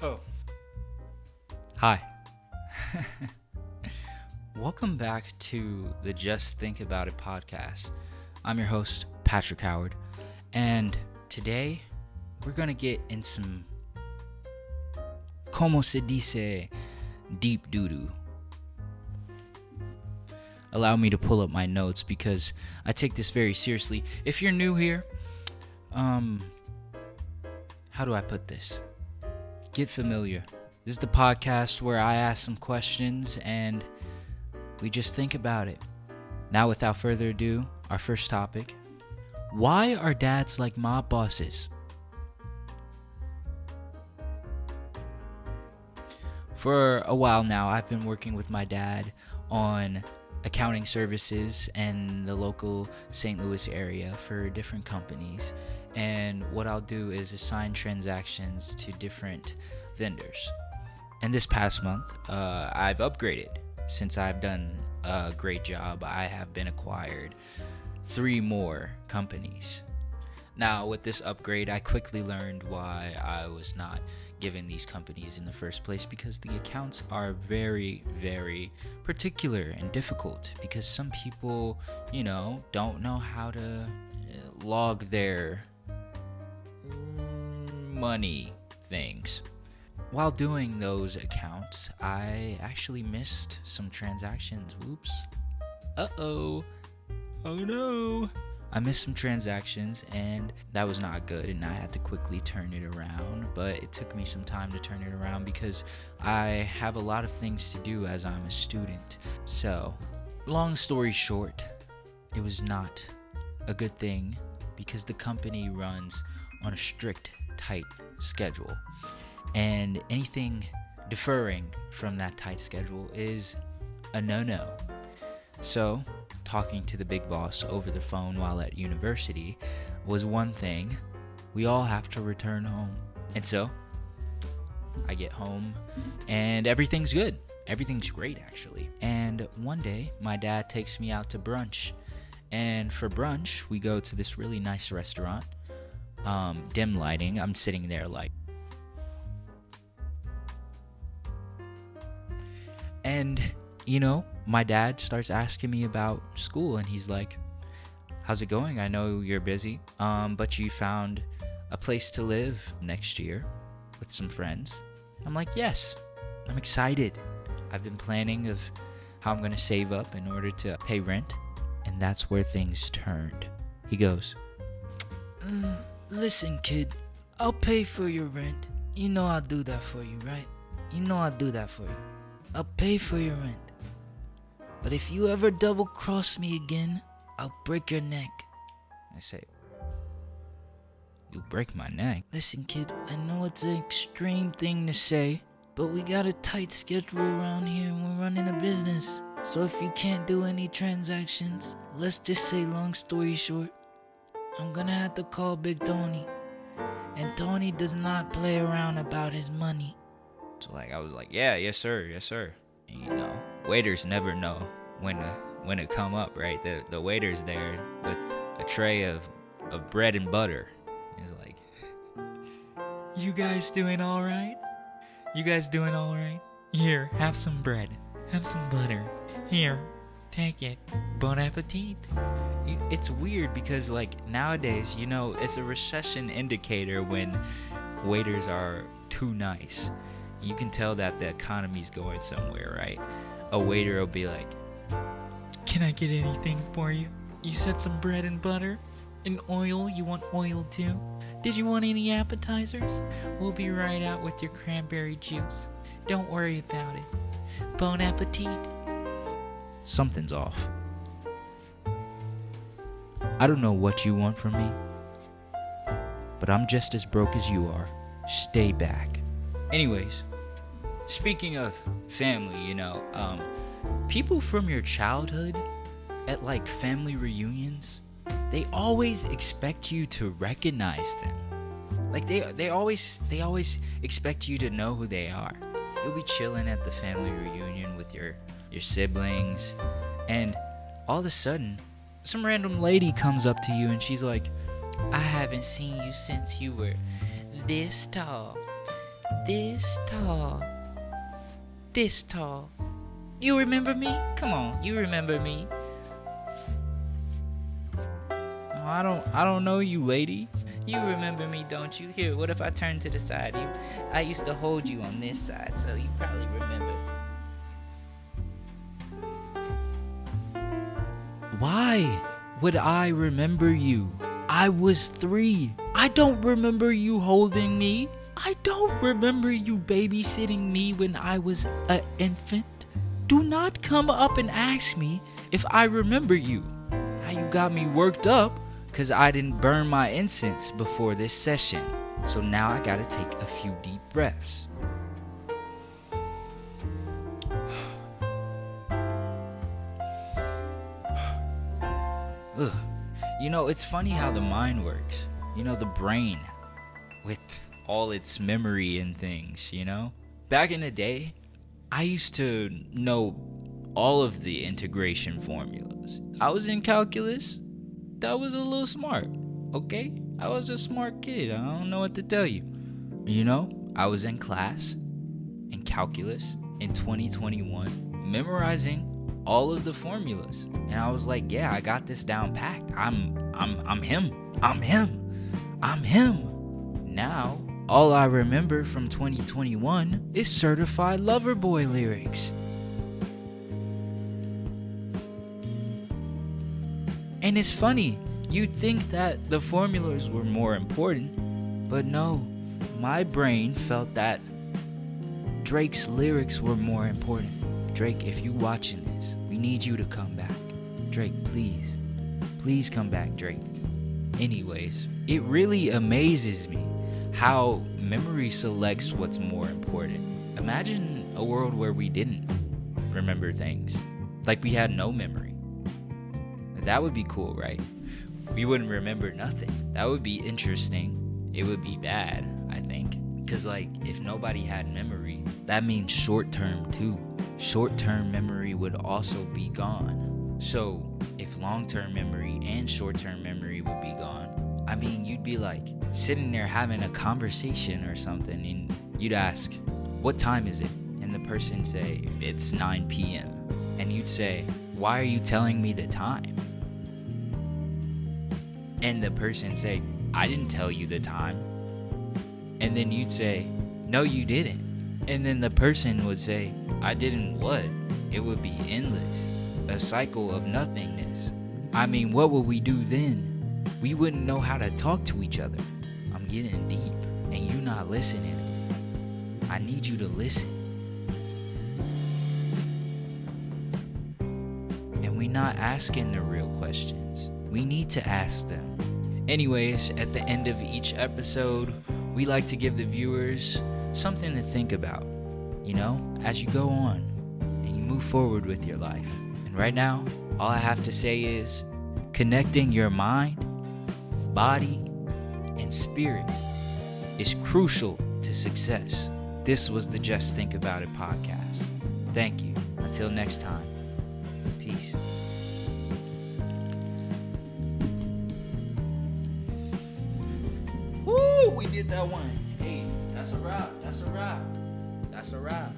Oh, hi. Welcome back to the Just Think About It podcast. I'm your host, Patrick Howard, and today we're going to get in some, como se dice, deep doo-doo. Allow me to pull up my notes because I take this very seriously. If you're new here, how do I put this? Get familiar. This is the podcast where I ask some questions and we just think about it. Now, without further ado, our first topic. Why are dads like mob bosses? For a while now, I've been working with my dad on accounting services in the local St. Louis area for different companies. And what I'll do is assign transactions to different vendors. And this past month, I've upgraded. Since I've done a great job, I have been acquired 3 more companies. Now, with this upgrade, I quickly learned why I was not given these companies in the first place, because the accounts are very, very particular and difficult, because some people, don't know how to log their money things. While doing those accounts, I actually missed some transactions. Whoops. Uh-oh. Oh no. I missed some transactions and that was not good, and I had to quickly turn it around. But it took me some time to turn it around because I have a lot of things to do as I'm a student. So, long story short, it was not a good thing because the company runs on a strict, tight schedule. And anything deferring from that tight schedule is a no-no. So, talking to the big boss over the phone while at university was one thing. We all have to return home. And so, I get home and everything's good. Everything's great, actually. And one day, my dad takes me out to brunch. And for brunch, we go to this really nice restaurant. Dim lighting. I'm sitting there like... And, my dad starts asking me about school, and he's like, how's it going? I know you're busy, but you found a place to live next year with some friends. I'm like, yes, I'm excited. I've been planning of how I'm going to save up in order to pay rent, and that's where things turned. He goes, listen, kid, I'll pay for your rent. You know I'll do that for you, right? You know I'll do that for you. I'll pay for your rent. But if you ever double-cross me again, I'll break your neck. I say, you break my neck? Listen, kid, I know it's an extreme thing to say, but we got a tight schedule around here and we're running a business. So if you can't do any transactions, let's just say, long story short, I'm gonna have to call Big Tony. And Tony does not play around about his money. So I was like, yes sir. And, waiters never know when to come up, right? The waiter's there with a tray of bread and butter. He's like, you guys doing all right? You guys doing all right? Here, have some bread. Have some butter. Here, take it. Bon appetit. It's weird because, nowadays, it's a recession indicator when waiters are too nice. You can tell that the economy's going somewhere, right? A waiter will be like, can I get anything for you? You said some bread and butter? And oil? You want oil too? Did you want any appetizers? We'll be right out with your cranberry juice. Don't worry about it. Bon appetit. Something's off. I don't know what you want from me, but I'm just as broke as you are. Stay back. Anyways, speaking of family, people from your childhood at family reunions, they always expect you to recognize them. They always expect you to know who they are. You'll be chilling at the family reunion with your siblings, and all of a sudden, some random lady comes up to you and she's like, I haven't seen you since you were this tall. this tall. This tall. You remember me? Come on, you remember me. Oh, I don't know you, lady. You remember me, don't you? Here, what if I turn to the side? I used to hold you on this side, so you probably remember. Why would I remember you? I was 3. I don't remember you holding me. I don't remember you babysitting me when I was an infant. Do not come up and ask me if I remember you. Now you got me worked up because I didn't burn my incense before this session. So now I gotta take a few deep breaths. Ugh. You know, it's funny how the mind works. You know, the brain with all its memory and things, you know? Back in the day, I used to know all of the integration formulas. I was in calculus. That was a little smart, okay? I was a smart kid. I don't know what to tell you. You know, I was in class in calculus in 2021, memorizing all of the formulas. And I was like, yeah, I got this down packed. I'm him. Now, all I remember from 2021 is Certified Lover Boy lyrics. And it's funny, you'd think that the formulas were more important, but no, my brain felt that Drake's lyrics were more important. Drake, if you watching this, we need you to come back. Drake, please. Please come back, Drake. Anyways, it really amazes me how memory selects what's more important. Imagine a world where we didn't remember things. Like we had no memory. That would be cool, right? We wouldn't remember nothing. That would be interesting. It would be bad, I think. Because, like, if nobody had memory, that means short-term, too. Short-term memory would also be gone. So, if long-term memory and short-term memory would be gone, I mean, you'd be, like, sitting there having a conversation or something, and you'd ask, what time is it? And the person say, it's 9 p.m. And you'd say, why are you telling me the time? And the person say, I didn't tell you the time. And then you'd say, no, you didn't. And then the person would say, I didn't what? It would be endless. A cycle of nothingness. I mean, what would we do then? We wouldn't know how to talk to each other. I'm getting deep, and you not listening. I need you to listen. And we not asking the real questions. We need to ask them. Anyways, at the end of each episode, we like to give the viewers something to think about, you know, as you go on and you move forward with your life. And right now, all I have to say is connecting your mind, body, and spirit is crucial to success. This was the Just Think About It podcast. Thank you. Until next time. Peace. Woo! We did that one. Hey, that's a wrap. That's a wrap. That's a wrap.